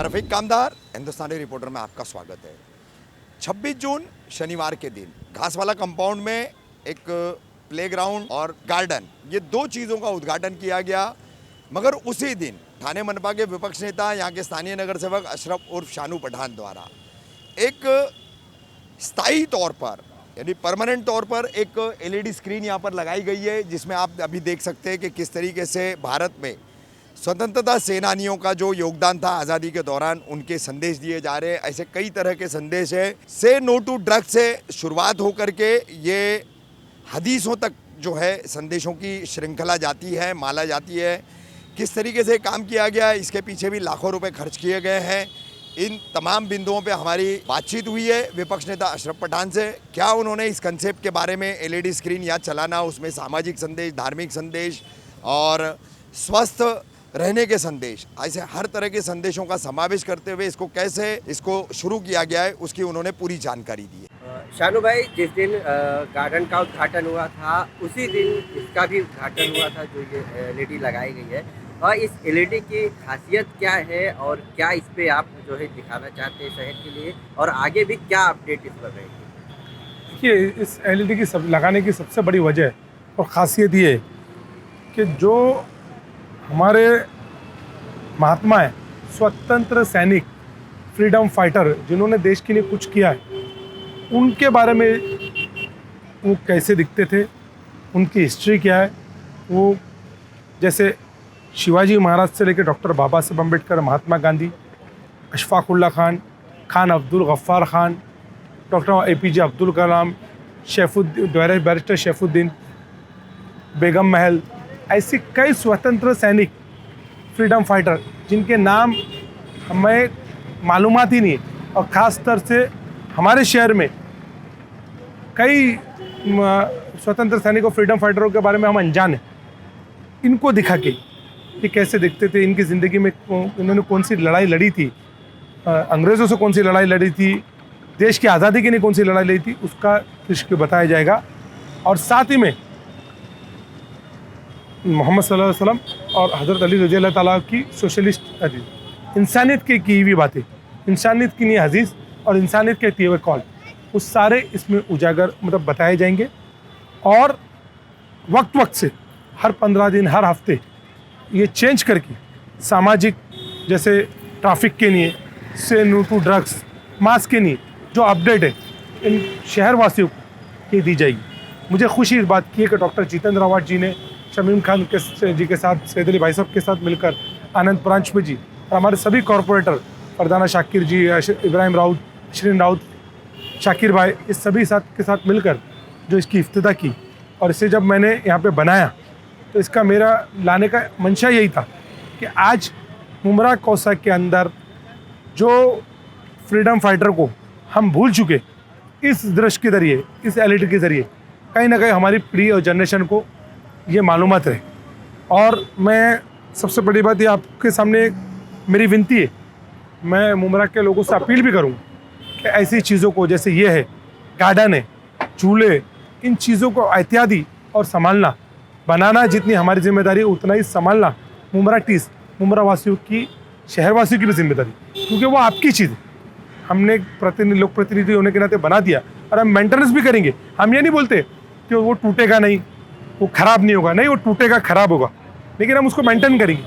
रफीक कामदार हिंदुस्तानी reporter में आपका स्वागत है। 26 जून शनिवार के दिन घासवाला कंपाउंड में एक प्लेग्राउंड और गार्डन, ये दो चीज़ों का उद्घाटन किया गया। मगर उसी दिन ठाणे मनपा के विपक्ष नेता, यहाँ के स्थानीय नगर सेवक अशरफ उर्फ शानू पठान द्वारा एक स्थायी तौर पर यानी परमानेंट तौर पर एक एलईडी स्क्रीन यहाँ पर लगाई गई है, जिसमें आप अभी देख सकते हैं कि किस तरीके से भारत में स्वतंत्रता सेनानियों का जो योगदान था आज़ादी के दौरान, उनके संदेश दिए जा रहे हैं। ऐसे कई तरह के संदेश है। से नो टू ड्रग्स से शुरुआत होकर के ये हदीसों तक जो है संदेशों की श्रृंखला जाती है, माला जाती है। किस तरीके से काम किया गया है, इसके पीछे भी लाखों रुपए खर्च किए गए हैं। इन तमाम बिंदुओं पे हमारी बातचीत हुई है विपक्ष नेता अशरफ पठान से। क्या उन्होंने इस कंसेप्ट के बारे में, एलईडी स्क्रीन या चलाना, उसमें सामाजिक संदेश, धार्मिक संदेश और स्वस्थ रहने के संदेश, ऐसे हर तरह के संदेशों का समावेश करते हुए इसको शुरू किया गया है, उसकी उन्होंने पूरी जानकारी दी है। शानू भाई, जिस दिन गार्डन का उद्घाटन हुआ था उसी दिन इसका भी उद्घाटन हुआ था, जो ये एलईडी लगाई गई है। और इस एलईडी की खासियत क्या है और क्या इस पे आप जो है दिखाना चाहते हैं शहर के लिए, और आगे भी क्या अपडेट इस पर रहेगी? देखिए, इस एलईडी की लगाने की सबसे बड़ी वजह और ख़ासियत ये है कि जो हमारे महात्मा हैं, स्वतंत्र सैनिक, फ्रीडम फाइटर, जिन्होंने देश के लिए कुछ किया है, उनके बारे में वो कैसे दिखते थे, उनकी हिस्ट्री क्या है। वो जैसे शिवाजी महाराज से लेकर डॉक्टर बाबा Saheb Ambedkar, Mahatma Gandhi, Ashfaqulla Khan, Khan Abdul Gaffar Khan, doctor APJ Abdul Kalam, barrister शेफुद्दीन, बेगम महल, ऐसे कई स्वतंत्र सैनिक, फ्रीडम फाइटर, जिनके नाम हमें मालूमात ही नहीं है। और ख़ास तौर से हमारे शहर में कई स्वतंत्र सैनिकों, फ्रीडम फाइटरों के बारे में हम अनजान हैं। इनको दिखा के ये कैसे दिखते थे, इनकी ज़िंदगी में इन्होंने कौन सी लड़ाई लड़ी थी, अंग्रेज़ों से कौन सी लड़ाई लड़ी थी, देश की आज़ादी के लिए कौन सी लड़ाई लड़ी थी, उसका दृश्य बताया जाएगा। और साथ ही में मोहम्मद सल्लल्लाहु अलैहि वसल्लम और हज़रत अली रज़ी अल्लाह ताला की सोशलिस्ट इंसानियत की हुई बातें, इंसानियत की नहीं हदीस और इंसानियत के किए हुए कॉल, वो सारे इसमें उजागर बताए जाएंगे। और वक्त से हर 15 दिन, हर हफ्ते ये चेंज करके सामाजिक, जैसे ट्रैफिक के लिए, से नो टू ड्रग्स, मास्क के लिए जो अपडेट है इन शहरवासियों को ये दी जाएगी। मुझे खुशी इस बात की है कि डॉक्टर जितेंद्र रावत जी ने शमीम खान जी के साथ, सैद अली भाई साहब के साथ मिलकर, आनंद परांजपे जी और हमारे सभी कॉरपोरेटर, फरदाना शाकिर जी, इब्राहिम राउत, शरीन राउत, शाकिर भाई, इस सभी के साथ मिलकर जो इसकी इफ्तिताह की। और इसे जब मैंने यहाँ पे बनाया तो इसका मेरा लाने का मंशा यही था कि आज मुमरा कौसा के अंदर जो फ्रीडम फाइटर को हम भूल चुके, इस दृश्य के ज़रिए, इस एलईडी के ज़रिए कहीं ना कहीं हमारी पीढ़ी और जनरेशन को ये मालूमात रहे। और मैं सबसे बड़ी बात ये आपके सामने मेरी विनती है, मैं मुमरा के लोगों से अपील भी करूँ कि ऐसी चीज़ों को, जैसे ये है गार्डन है, झूले, इन चीज़ों को एहतियाती और संभालना, बनाना जितनी हमारी जिम्मेदारी है उतना ही संभालना मुमरा वासियों की, शहरवासियों की भी जिम्मेदारी, क्योंकि वो आपकी चीज़ है। हमने लोक प्रतिनिधि होने के नाते बना दिया और हम मेंटेनेंस भी करेंगे। हम ये नहीं बोलते कि वो टूटेगा नहीं, वो ख़राब नहीं होगा, नहीं, वो टूटेगा, ख़राब होगा, लेकिन हम उसको मेंटेन करेंगे।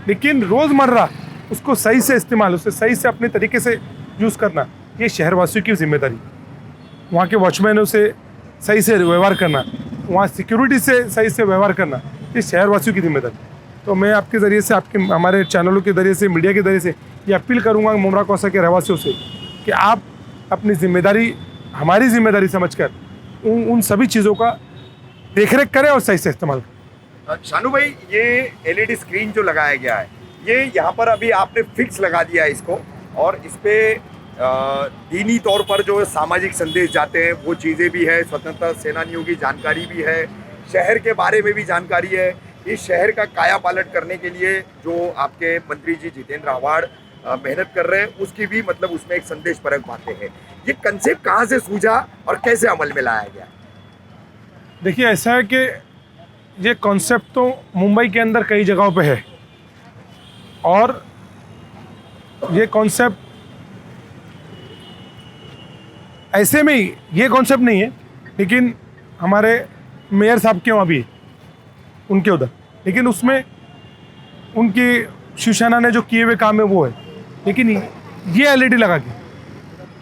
लेकिन रोज़मर्रा उसको सही से इस्तेमाल, उसे सही से अपने तरीके से यूज़ करना, ये शहरवासियों की जिम्मेदारी। वहाँ के वॉचमैनों से सही से व्यवहार करना, वहाँ सिक्योरिटी से सही से व्यवहार करना, ये शहरवासियों की जिम्मेदारी। तो मैं आपके ज़रिए से, आपके हमारे चैनलों के ज़रिए से, मीडिया के ज़रिए से ये अपील करूँगा मुमरा कौसा के रहवासियों से कि आप अपनी जिम्मेदारी, हमारी जिम्मेदारी समझकर उन सभी चीज़ों का देखरेख करें और सही से इस्तेमाल करें। शानू भाई, ये एलईडी स्क्रीन जो लगाया गया है, ये यहाँ पर अभी आपने फिक्स लगा दिया है इसको, और इस पे दीनी तौर पर जो सामाजिक संदेश जाते हैं वो चीज़ें भी है, स्वतंत्रता सेनानियों की जानकारी भी है, शहर के बारे में भी जानकारी है। इस शहर का काया पालट करने के लिए जो आपके मंत्री जी जितेंद्र आव्हाड मेहनत कर रहे हैं, उसकी भी उसमें एक संदेश परक बातें हैं। ये कंसेप्ट कहाँ से सूझा और कैसे अमल में लाया गया? देखिए, ऐसा है कि ये कॉन्सेप्ट तो मुंबई के अंदर कई जगहों पे है, और ये कॉन्सेप्ट ऐसे में ही, ये कॉन्सेप्ट नहीं है, लेकिन हमारे मेयर साहब के वहाँ भी है, उनके उधर, लेकिन उसमें उनकी शिवसेना ने जो किए हुए काम है वो है। लेकिन ये एलईडी लगा के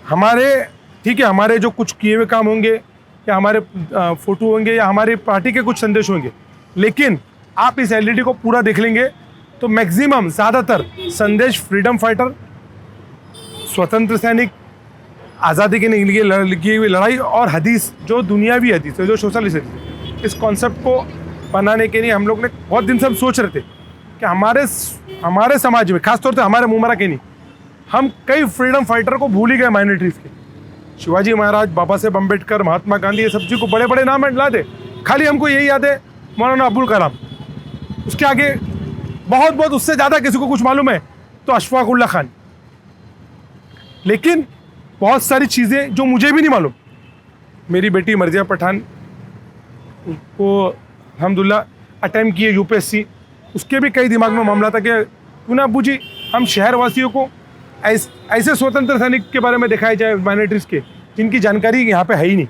हमारे, ठीक है, हमारे जो कुछ किए हुए काम होंगे या हमारे फोटो होंगे या हमारी पार्टी के कुछ संदेश होंगे, लेकिन आप इस एलईडी को पूरा देख लेंगे तो मैक्सिमम ज़्यादातर संदेश फ्रीडम फाइटर, स्वतंत्र सैनिक, आज़ादी के लिए लगी हुई लड़ाई और हदीस, जो दुनियावी हदीस है, जो सोशलिस्ट हदीस है। इस कॉन्सेप्ट को बनाने के लिए हम लोग ने बहुत दिन से हम सोच रहे थे कि हमारे समाज में, खासतौर से हमारे मुमरा के नहीं, हम कई फ्रीडम फाइटर को भूल ही गए माइनॉरिटीज़ के। शिवाजी महाराज, बाबा साहेब अम्बेडकर, महात्मा गांधी, ये सब जी को बड़े बड़े नाम ला दे, खाली हमको यही याद है मौलाना अब्दुल कलाम। उसके आगे बहुत उससे ज़्यादा किसी को कुछ मालूम है तो अशफाक उल्लाह खान। लेकिन बहुत सारी चीज़ें जो मुझे भी नहीं मालूम, मेरी बेटी मर्जिया पठान को अल्हम्दुलिल्लाह अटैम्प्ट किए यूपीएससी, उसके भी कई दिमाग में मामला था कि क्यों ना अब्बू जी हम शहर वासियों को ऐसे स्वतंत्र सैनिक के बारे में दिखाया जाए माइनॉरिटीज़ के, जिनकी जानकारी यहाँ पे है ही नहीं।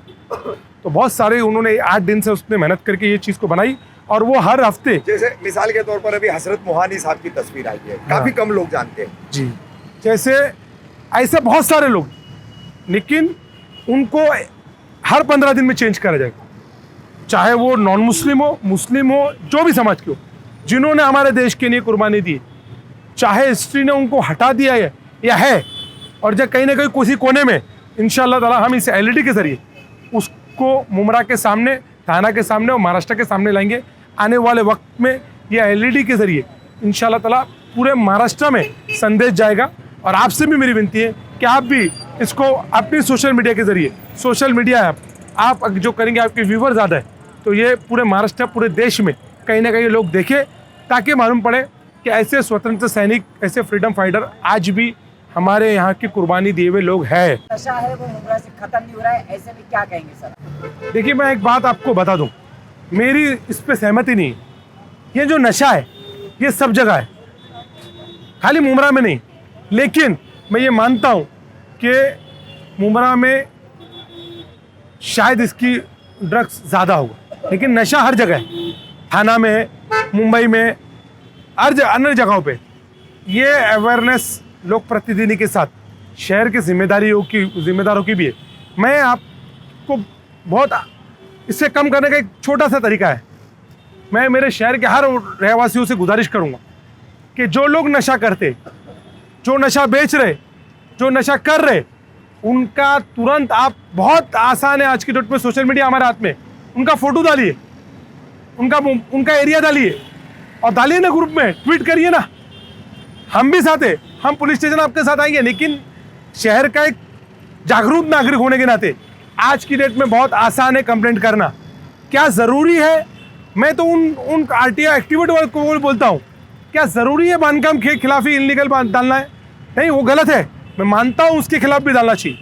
तो बहुत सारे उन्होंने 8 दिन से उसने मेहनत करके ये चीज़ को बनाई, और वो हर हफ्ते, जैसे मिसाल के तौर पर अभी हजरत मोहानी साहब की तस्वीर आई है, काफ़ी कम लोग जानते हैं जी, जैसे ऐसे बहुत सारे लोग, लेकिन उनको हर 15 दिन में चेंज करा जाएगा, चाहे वो नॉन मुस्लिम हो, मुस्लिम हो, जो भी समाज के हो, जिन्होंने हमारे देश के लिए कुर्बानी दी, चाहे हिस्ट्री ने उनको हटा दिया है या है, और जब कहीं ना कहीं किसी कोने में इंशाअल्लाह ताला हम इस एलईडी के ज़रिए उसको मुमरा के सामने, थाना के सामने और महाराष्ट्र के सामने लाएंगे। आने वाले वक्त में यह एलईडी के ज़रिए इंशाअल्लाह ताला पूरे महाराष्ट्र में संदेश जाएगा। और आपसे भी मेरी विनती है कि आप भी इसको अपनी सोशल मीडिया के ज़रिए, सोशल मीडिया ऐप आप जो करेंगे, आपके व्यूवर ज़्यादा है तो ये पूरे महाराष्ट्र, पूरे देश में कहीं ना कहीं लोग देखें, ताकि मालूम पड़े कि ऐसे स्वतंत्र सैनिक, ऐसे फ्रीडम फाइटर आज भी हमारे यहाँ की कुर्बानी दिए हुए लोग हैं। नशा है वो मुमरा से खत्म नहीं हो रहा है, ऐसे में क्या कहेंगे सर? देखिए, मैं एक बात आपको बता दूं, मेरी इस पे सहमति नहीं। ये जो नशा है ये सब जगह है, खाली मुमरा में नहीं। लेकिन मैं ये मानता हूँ कि मुमरा में शायद इसकी ड्रग्स ज़्यादा होगा, लेकिन नशा हर जगह है, थाना में है, मुंबई में, हर अन्य जगहों पे। ये अवेयरनेस लोक प्रतिनिधि के साथ शहर के जिम्मेदारों की भी है। मैं आपको बहुत इससे कम करने का एक छोटा सा तरीका है। मैं मेरे शहर के हर रहवासियों से गुजारिश करूंगा कि जो लोग नशा करते, जो नशा बेच रहे, जो नशा कर रहे, उनका तुरंत आप, बहुत आसान है आज की डेट में, सोशल मीडिया हमारे हाथ में, उनका फ़ोटो डालिए, उनका एरिया डालिए और डालिए ना ग्रुप में, ट्वीट करिए ना। हम भी साथ हैं, हम पुलिस स्टेशन आपके साथ आएंगे, लेकिन शहर का एक जागरूक नागरिक होने के नाते आज की डेट में बहुत आसान है कंप्लेंट करना। क्या ज़रूरी है, मैं तो उन आरटीआई एक्टिविटी को बोलता हूँ, क्या ज़रूरी है बांधकाम के खिलाफी इलीगल डालना है? नहीं, वो गलत है, मैं मानता हूँ, उसके खिलाफ भी डालना चाहिए।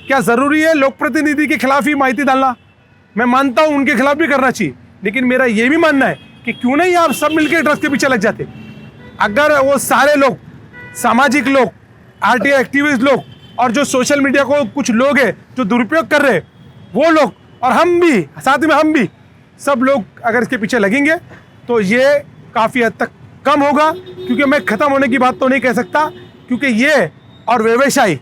क्या ज़रूरी है लोक प्रतिनिधि के खिलाफ ही माहिती डालना? मैं मानता हूँ, उनके खिलाफ भी करना चाहिए। लेकिन मेरा ये भी मानना है कि क्यों नहीं आप सब मिलकर ड्रग्स के पीछे लग जाते। अगर वो सारे लोग, सामाजिक लोग, आरटीआई एक्टिविस्ट लोग और जो सोशल मीडिया को कुछ लोग हैं जो दुरुपयोग कर रहे हैं, वो लोग और हम भी, साथ में हम भी, सब लोग अगर इसके पीछे लगेंगे तो ये काफ़ी हद तक कम होगा। क्योंकि मैं ख़त्म होने की बात तो नहीं कह सकता, क्योंकि ये और वेश्याई,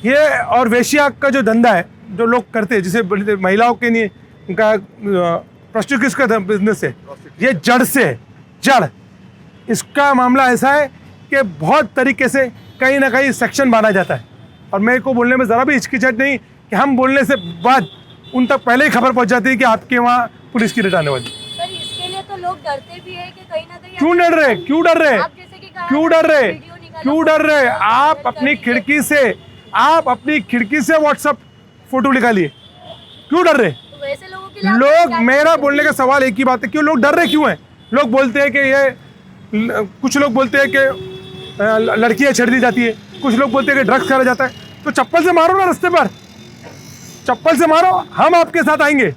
ये और वेश्या का जो धंधा है जो लोग करते हैं, जिसे महिलाओं के लिए उनका प्रोस्टिट्यूशन का बिजनेस है, ये जड़ से है, जड़। इसका मामला ऐसा है कि बहुत तरीके से कहीं ना कहीं सेक्शन बांधा जाता है, और मेरे को बोलने में ज़रा भी हिचकिचाहट नहीं कि हम बोलने से बाद उन तक पहले ही खबर पहुंच जाती है कि आपके वहाँ पुलिस की रेड आने वाली। सर, इसके लिए तो लोग डरते भी है कि कहीं ना कहीं क्यों डर रहे, क्यों डर रहे, आप जैसे कि कहा, क्यों डर रहे, वीडियो निकालो, क्यों डर रहे? आप मदद अपनी करिए। खिड़की से, आप अपनी खिड़की से व्हाट्सअप फोटो निकालिए, क्यों डर रहे? तो वैसे लोगों के लिए लोग, मेरा बोलने का सवाल एक ही बात है, क्यों लोग डर रहे क्यों हैं? लोग बोलते हैं कि ये, कुछ लोग बोलते हैं कि लड़कियां छेड़ दी जाती है, कुछ लोग बोलते हैं कि ड्रग्स करा जाता है। तो चप्पल से मारो ना रास्ते पर, चप्पल से मारो, हम आपके साथ आएंगे।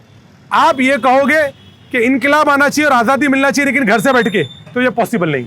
आप ये कहोगे कि इनकलाब आना चाहिए और आज़ादी मिलना चाहिए, लेकिन घर से बैठ के, तो ये पॉसिबल नहीं।